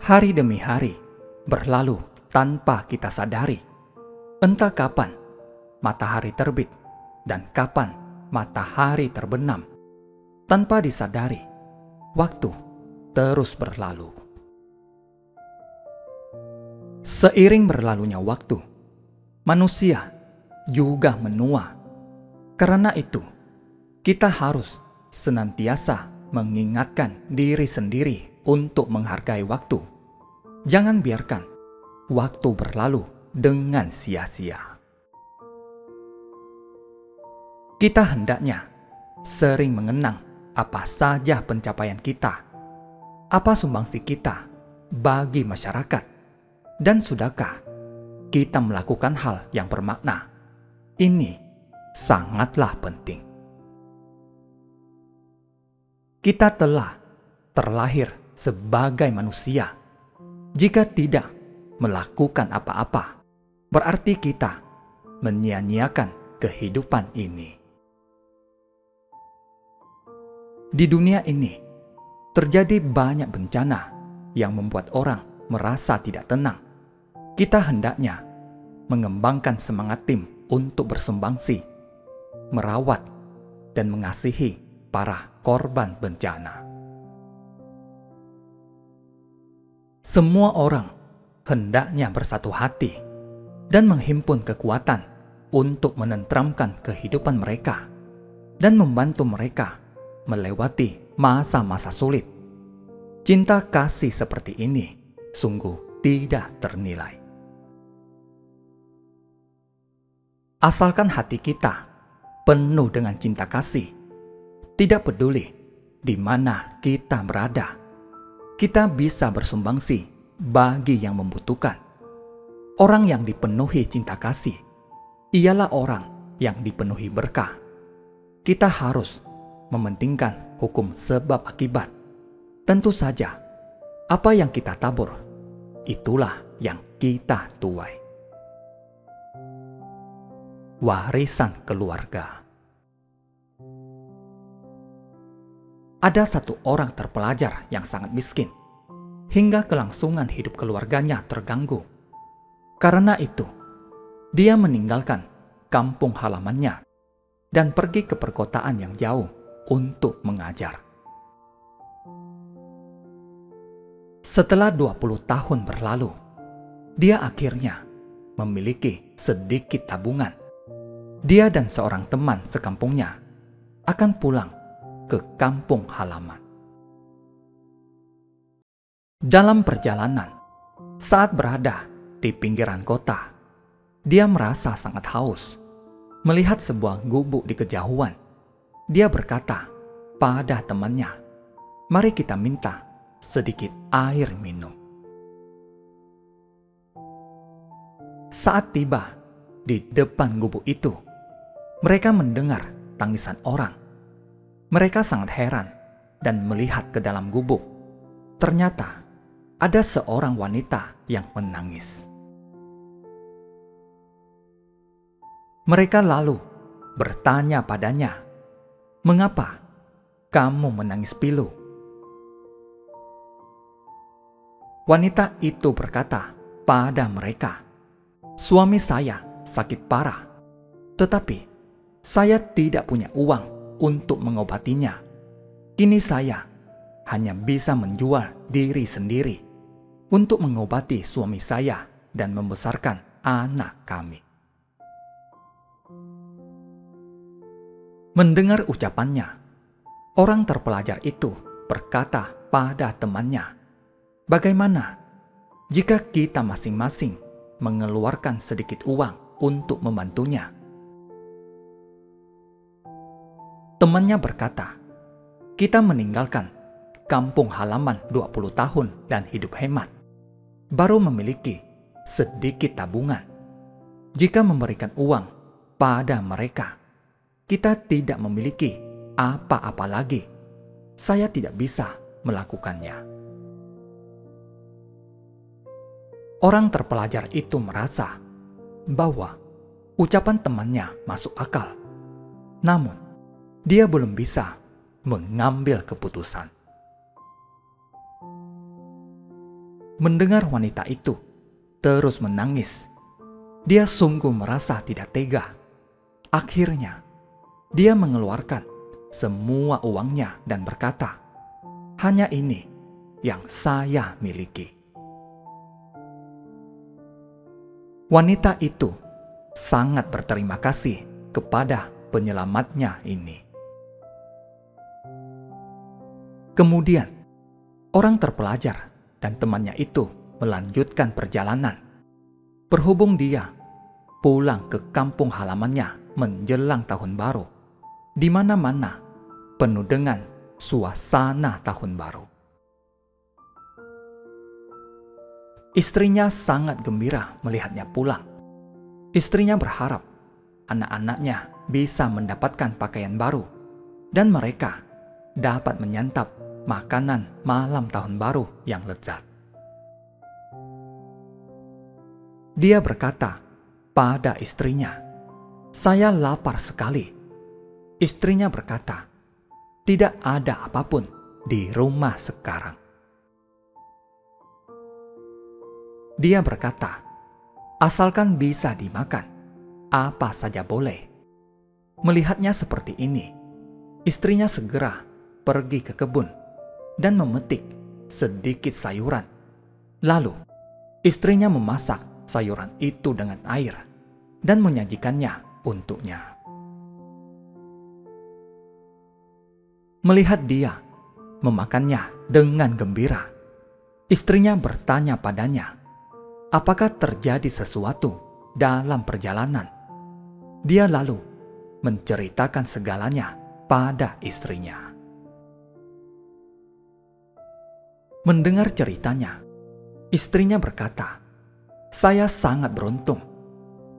Hari demi hari berlalu tanpa kita sadari. Entah kapan matahari terbit dan kapan matahari terbenam. Tanpa disadari, waktu terus berlalu. Seiring berlalunya waktu, manusia juga menua. Karena itu, kita harus senantiasa mengingatkan diri sendiri untuk menghargai waktu. Jangan biarkan waktu berlalu dengan sia-sia. Kita hendaknya sering mengenang apa saja pencapaian kita, apa sumbangsi kita bagi masyarakat, dan sudahkah kita melakukan hal yang bermakna. Ini sangatlah penting. Kita telah terlahir sebagai manusia. Jika tidak melakukan apa-apa, berarti kita menyia-nyiakan kehidupan ini. Di dunia ini, terjadi banyak bencana yang membuat orang merasa tidak tenang. Kita hendaknya mengembangkan semangat tim untuk bersumbangsi, merawat, dan mengasihi para korban bencana. Semua orang hendaknya bersatu hati dan menghimpun kekuatan untuk menenteramkan kehidupan mereka dan membantu mereka melewati masa-masa sulit. Cinta kasih seperti ini sungguh tidak ternilai. Asalkan hati kita penuh dengan cinta kasih, tidak peduli di mana kita berada, kita bisa bersumbangsi bagi yang membutuhkan. Orang yang dipenuhi cinta kasih ialah orang yang dipenuhi berkah. Kita harus mementingkan hukum sebab akibat. Tentu saja, apa yang kita tabur, itulah yang kita tuai. Warisan keluarga. Ada satu orang terpelajar yang sangat miskin, hingga kelangsungan hidup keluarganya terganggu. Karena itu, dia meninggalkan kampung halamannya dan pergi ke perkotaan yang jauh untuk mengajar. Setelah 20 tahun berlalu, dia akhirnya memiliki sedikit tabungan. Dia dan seorang teman sekampungnya akan pulang ke kampung halaman. Dalam perjalanan, saat berada di pinggiran kota, dia merasa sangat haus. Melihat sebuah gubuk di kejauhan, dia berkata pada temannya, "Mari kita minta sedikit air minum." Saat tiba di depan gubuk itu, mereka mendengar tangisan orang. Mereka sangat heran dan melihat ke dalam gubuk. Ternyata ada seorang wanita yang menangis. Mereka lalu bertanya padanya, "Mengapa kamu menangis pilu?" Wanita itu berkata pada mereka, "Suami saya sakit parah, tetapi saya tidak punya uang untuk mengobatinya. Kini saya hanya bisa menjual diri sendiri untuk mengobati suami saya dan membesarkan anak kami." Mendengar ucapannya, orang terpelajar itu berkata pada temannya, "Bagaimana jika kita masing-masing mengeluarkan sedikit uang untuk membantunya?" Temannya berkata, "Kita meninggalkan kampung halaman 20 tahun dan hidup hemat, baru memiliki sedikit tabungan. Jika memberikan uang pada mereka, kita tidak memiliki apa-apa lagi. Saya tidak bisa melakukannya." Orang terpelajar itu merasa bahwa ucapan temannya masuk akal. Namun, dia belum bisa mengambil keputusan. Mendengar wanita itu terus menangis, dia sungguh merasa tidak tega. Akhirnya, dia mengeluarkan semua uangnya dan berkata, "Hanya ini yang saya miliki." Wanita itu sangat berterima kasih kepada penyelamatnya ini. Kemudian, orang terpelajar dan temannya itu melanjutkan perjalanan. Berhubung dia pulang ke kampung halamannya menjelang tahun baru, di mana-mana penuh dengan suasana tahun baru. Istrinya sangat gembira melihatnya pulang. Istrinya berharap anak-anaknya bisa mendapatkan pakaian baru dan mereka dapat menyantap makanan malam tahun baru yang lezat. Dia berkata pada istrinya, "Saya lapar sekali." Istrinya berkata, "Tidak ada apapun di rumah sekarang." Dia berkata, "Asalkan bisa dimakan, apa saja boleh." Melihatnya seperti ini, istrinya segera pergi ke kebun dan memetik sedikit sayuran. Lalu, istrinya memasak sayuran itu dengan air dan menyajikannya untuknya. Melihat dia memakannya dengan gembira, istrinya bertanya padanya, apakah terjadi sesuatu dalam perjalanan? Dia lalu menceritakan segalanya pada istrinya. Mendengar ceritanya, istrinya berkata, "Saya sangat beruntung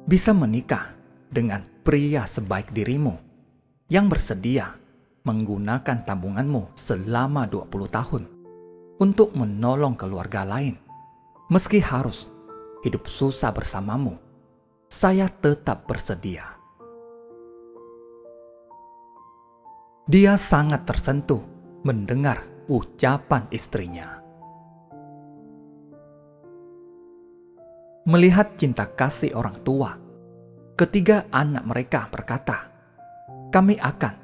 bisa menikah dengan pria sebaik dirimu yang bersedia menggunakan tabunganmu selama 20 tahun untuk menolong keluarga lain. Meski harus hidup susah bersamamu, saya tetap bersedia." Dia sangat tersentuh mendengar ucapan istrinya. Melihat cinta kasih orang tua, ketiga anak mereka berkata, "Kami akan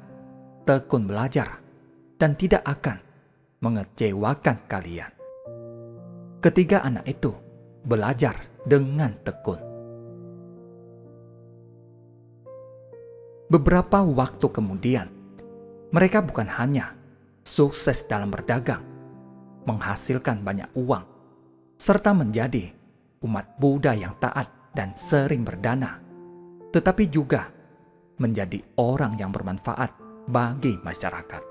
tekun belajar dan tidak akan mengecewakan kalian." Ketiga anak itu belajar dengan tekun. Beberapa waktu kemudian, mereka bukan hanya sukses dalam berdagang, menghasilkan banyak uang, serta menjadi umat Buddha yang taat dan sering berdana, tetapi juga menjadi orang yang bermanfaat bagi masyarakat.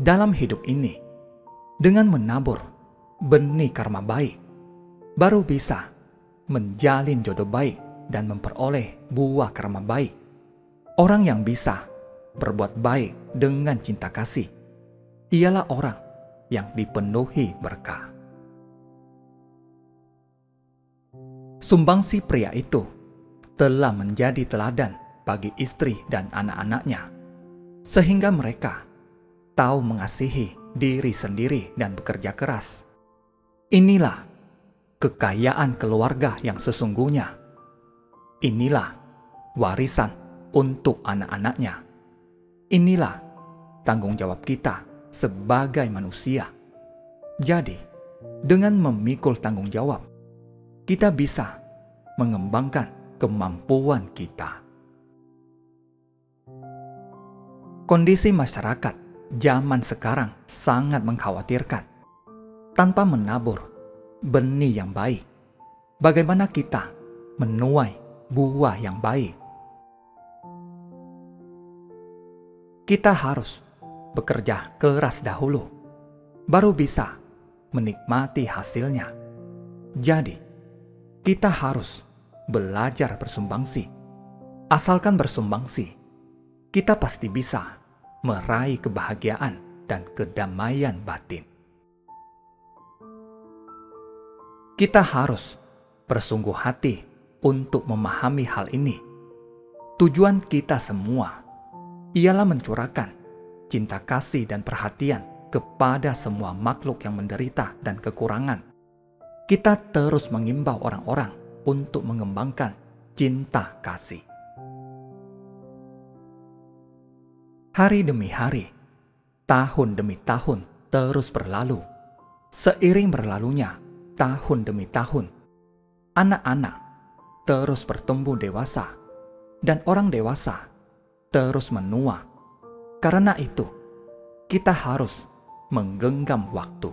Dalam hidup ini, dengan menabur benih karma baik, baru bisa menjalin jodoh baik dan memperoleh buah karma baik. Orang yang bisa berbuat baik dengan cinta kasih ialah orang yang dipenuhi berkah. Sumbangsi pria itu telah menjadi teladan bagi istri dan anak-anaknya, sehingga mereka tahu mengasihi diri sendiri dan bekerja keras. Inilah kekayaan keluarga yang sesungguhnya. Inilah warisan untuk anak-anaknya. Inilah tanggung jawab kita sebagai manusia. Jadi, dengan memikul tanggung jawab, kita bisa mengembangkan kemampuan kita. Kondisi masyarakat zaman sekarang sangat mengkhawatirkan. Tanpa menabur benih yang baik, bagaimana kita menuai buah yang baik? Kita harus bekerja keras dahulu, baru bisa menikmati hasilnya. Jadi, kita harus belajar bersumbangsi. Asalkan bersumbangsi, kita pasti bisa meraih kebahagiaan dan kedamaian batin. Kita harus bersungguh hati untuk memahami hal ini. Tujuan kita semua ialah mencurahkan cinta kasih dan perhatian kepada semua makhluk yang menderita dan kekurangan. Kita terus mengimbau orang-orang untuk mengembangkan cinta kasih. Hari demi hari, tahun demi tahun terus berlalu. Seiring berlalunya tahun demi tahun, anak-anak terus bertumbuh dewasa, dan orang dewasa terus menua. Karena itu, kita harus menggenggam waktu.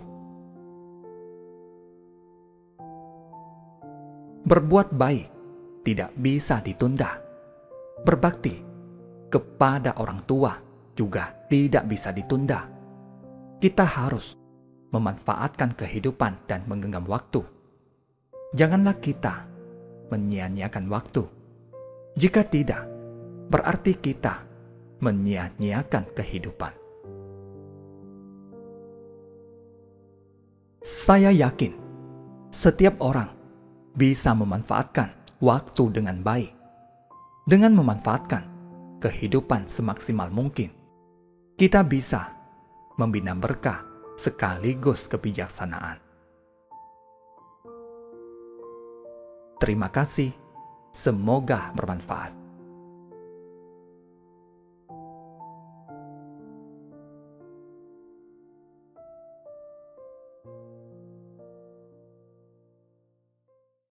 Berbuat baik tidak bisa ditunda. Berbakti kepada orang tua juga tidak bisa ditunda. Kita harus memanfaatkan kehidupan dan menggenggam waktu. Janganlah kita menyia-nyiakan waktu. Jika tidak, berarti kita menyia-nyiakan kehidupan. Saya yakin setiap orang bisa memanfaatkan waktu dengan baik. Dengan memanfaatkan kehidupan semaksimal mungkin, kita bisa membina berkah sekaligus kebijaksanaan. Terima kasih, semoga bermanfaat.